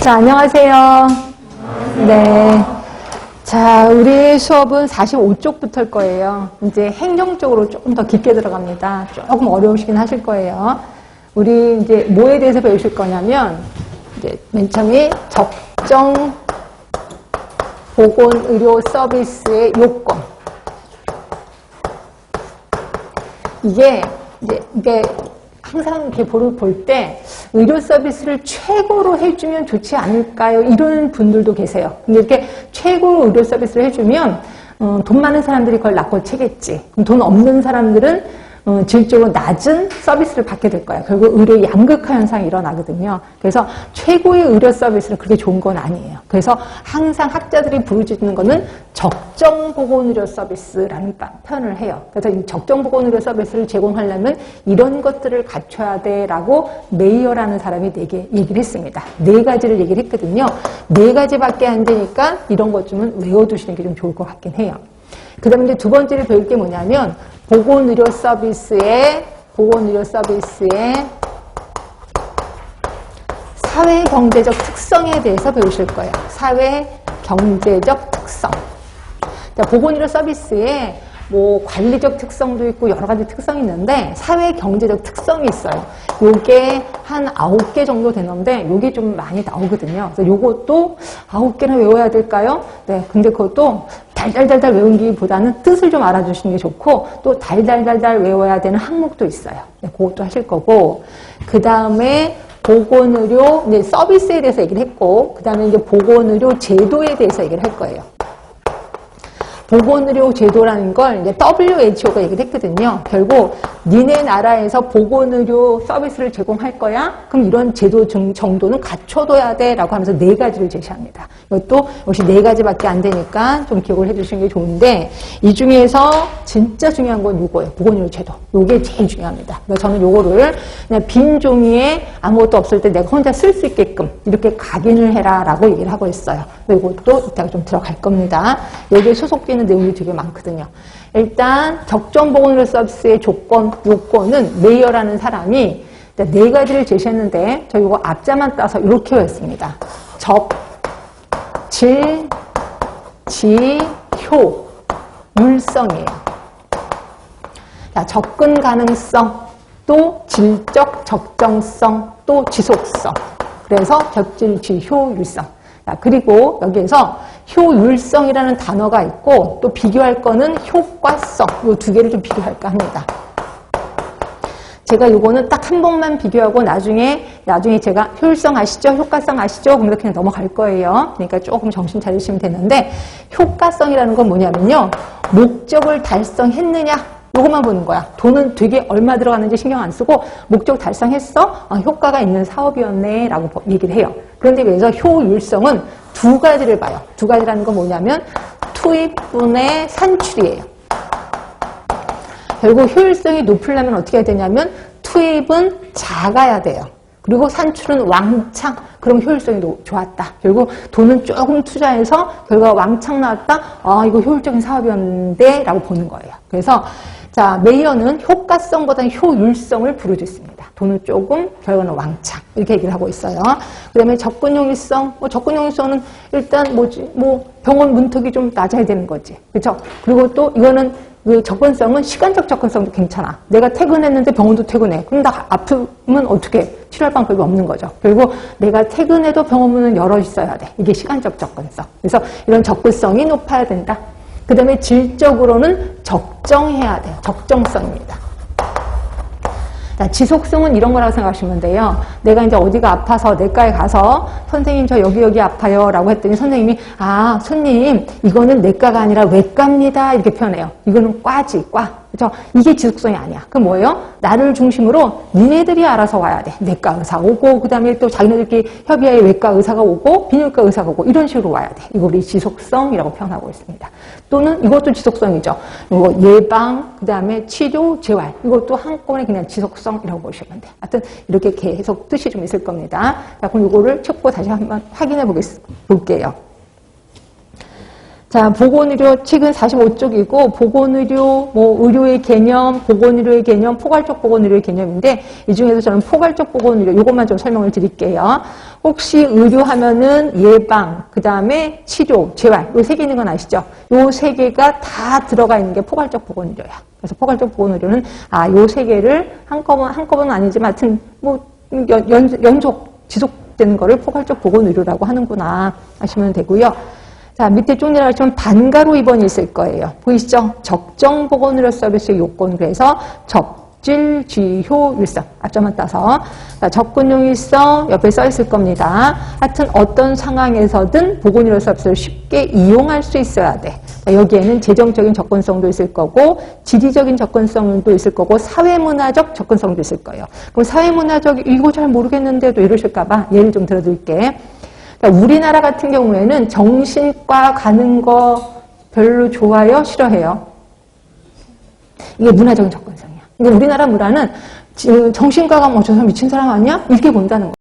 자, 안녕하세요. 네. 자, 우리 수업은 45쪽부터일 거예요. 이제 행정 쪽으로 조금 더 깊게 들어갑니다. 조금 어려우시긴 하실 거예요. 우리 이제 뭐에 대해서 배우실 거냐면, 이제 맨 처음에 적정 보건의료 서비스의 요건. 이게 항상 이렇게 볼 때 의료 서비스를 최고로 해주면 좋지 않을까요? 이런 분들도 계세요. 근데 이렇게 최고로 의료 서비스를 해주면 돈 많은 사람들이 그걸 낚고 채겠지. 그럼 돈 없는 사람들은 질적으로 낮은 서비스를 받게 될 거예요. 결국 의료 양극화 현상이 일어나거든요. 그래서 최고의 의료 서비스는 그렇게 좋은 건 아니에요. 그래서 항상 학자들이 부르짖는 거는 적정보건의료 서비스라는 표현을 해요. 그래서 이 적정보건의료 서비스를 제공하려면 이런 것들을 갖춰야 돼라고 메이어라는 사람이 얘기를 했습니다. 4가지를 얘기를 했거든요. 4가지밖에 안 되니까 이런 것 좀 외워두시는 게 좀 좋을 것 같긴 해요. 그 다음에 이제 두 번째로 배울 게 뭐냐면 보건의료 서비스의 사회경제적 특성에 대해서 배우실 거예요. 사회경제적 특성. 자, 보건의료 서비스에 뭐 관리적 특성도 있고 여러 가지 특성이 있는데 사회경제적 특성이 있어요. 요게 한 9개 정도 되는데 요게 좀 많이 나오거든요. 그래서 요것도 9개나 외워야 될까요? 네, 근데 그것도 달달달달 외우기보다는 뜻을 좀 알아주시는 게 좋고 또 달달달달 외워야 되는 항목도 있어요. 네, 그것도 하실 거고 그 다음에 보건의료 이제 서비스에 대해서 얘기를 했고 그 다음에 이제 보건의료 제도에 대해서 얘기를 할 거예요. 보건의료 제도라는 걸 이제 WHO가 얘기를 했거든요. 결국 니네 나라에서 보건의료 서비스를 제공할 거야? 그럼 이런 제도 정도는 갖춰둬야 돼 라고 하면서 4가지를 제시합니다. 이것도 역시 4가지밖에 안 되니까 좀 기억을 해주시는 게 좋은데 이 중에서 진짜 중요한 건 이거예요. 보건의료 제도. 이게 제일 중요합니다. 그래서 저는 이거를 그냥 빈 종이에 아무것도 없을 때 내가 혼자 쓸 수 있게끔 이렇게 각인을 해라 라고 얘기를 하고 있어요. 이것도 이따가 좀 들어갈 겁니다. 여기에 소속되는 내용이 되게 많거든요. 일단 적정보건의료 서비스의 요건은 메이어라는 사람이 4가지를 제시했는데 저 이거 앞자만 따서 이렇게 했습니다. 적, 질, 지, 효, 율성이에요. 자, 접근 가능성, 또 질적 적정성, 또 지속성. 그래서 적질, 지, 효, 율성. 자, 그리고 여기에서 효율성이라는 단어가 있고 또 비교할 거는 효과성. 이 2개를 좀 비교할까 합니다. 제가 요거는 딱 한 번만 비교하고 나중에 제가 효율성 아시죠? 효과성 아시죠? 그럼 그냥 넘어갈 거예요. 그러니까 조금 정신 차리시면 되는데 효과성이라는 건 뭐냐면요. 목적을 달성했느냐? 요것만 보는 거야. 돈은 되게 얼마 들어갔는지 신경 안 쓰고 목적 달성했어? 효과가 있는 사업이었네 라고 얘기를 해요. 그런데 그래서 효율성은 2가지를 봐요. 2가지라는 건 뭐냐면 투입분의 산출이에요. 결국 효율성이 높으려면 어떻게 해야 되냐면 투입은 작아야 돼요. 그리고 산출은 왕창. 그럼 효율성이 좋았다. 결국 돈은 조금 투자해서 결과가 왕창 나왔다. 이거 효율적인 사업이었는데 라고 보는 거예요. 그래서 자, 메이어는 효과성보다는 효율성을 부르짖습니다. 돈은 조금, 결과는 왕창. 이렇게 얘기를 하고 있어요. 그 다음에 접근용이성. 접근용이성은 일단 병원 문턱이 좀 낮아야 되는 거지. 그렇죠? 그리고 또 이거는 그 접근성은 시간적 접근성도 괜찮아. 내가 퇴근했는데 병원도 퇴근해. 그럼 나 아프면 어떻게 치료할 방법이 없는 거죠. 그리고 내가 퇴근해도 병원 문은 열어 있어야 돼. 이게 시간적 접근성. 그래서 이런 접근성이 높아야 된다. 그 다음에 질적으로는 적정해야 돼요. 적정성입니다. 자, 지속성은 이런 거라고 생각하시면 돼요. 내가 이제 어디가 아파서 내과에 가서 선생님 저 여기 아파요 라고 했더니 선생님이 손님 이거는 내과가 아니라 외과입니다 이렇게 표현해요. 이거는 과지 과. 그렇죠? 이게 지속성이 아니야. 그럼 뭐예요? 나를 중심으로 니네들이 알아서 와야 돼. 내과 의사 오고 그 다음에 또 자기네들끼리 협의하에 외과 의사가 오고 비뇨기과 의사가 오고 이런 식으로 와야 돼. 이거 우리 지속성이라고 표현하고 있습니다. 또는 이것도 지속성이죠. 이거 예방, 그 다음에 치료, 재활. 이것도 한꺼번에 그냥 지속성이라고 보시면 돼. 하여튼 이렇게 계속 뜻이 좀 있을 겁니다. 자, 그럼 이거를 쳤고 다시 한번 확인해 볼게요. 자, 보건의료 책은 45쪽이고 보건의료, 의료의 개념, 보건의료의 개념, 포괄적 보건의료의 개념인데 이 중에서 저는 포괄적 보건의료 이것만 좀 설명을 드릴게요. 혹시 의료하면은 예방, 그 다음에 치료, 재활 이 세 개 있는 건 아시죠? 이 세 개가 다 들어가 있는 게 포괄적 보건의료야. 그래서 포괄적 보건의료는 요 세 개를 한꺼번은 아니지만 하여튼 연속 지속되는 거를 포괄적 보건의료라고 하는구나 하시면 되고요. 자, 밑에 쭉 내려가시면 반가로 입원이 있을 거예요. 보이시죠? 적정 보건의료 서비스 요건. 그래서 적질, 지효, 일성. 앞점만 따서. 자, 접근용 일성 옆에 써 있을 겁니다. 하여튼 어떤 상황에서든 보건의료 서비스를 쉽게 이용할 수 있어야 돼. 자, 여기에는 재정적인 접근성도 있을 거고, 지리적인 접근성도 있을 거고, 사회문화적 접근성도 있을 거예요. 그럼 사회문화적, 이거 잘 모르겠는데도 이러실까봐 예를 좀 들어드릴게. 그러니까 우리나라 같은 경우에는 정신과 가는 거 별로 좋아요? 싫어해요? 이게 문화적인 접근성이야. 그러니까 우리나라 문화는 정신과 가면 저 사람 미친 사람 아니야? 이렇게 본다는 거야.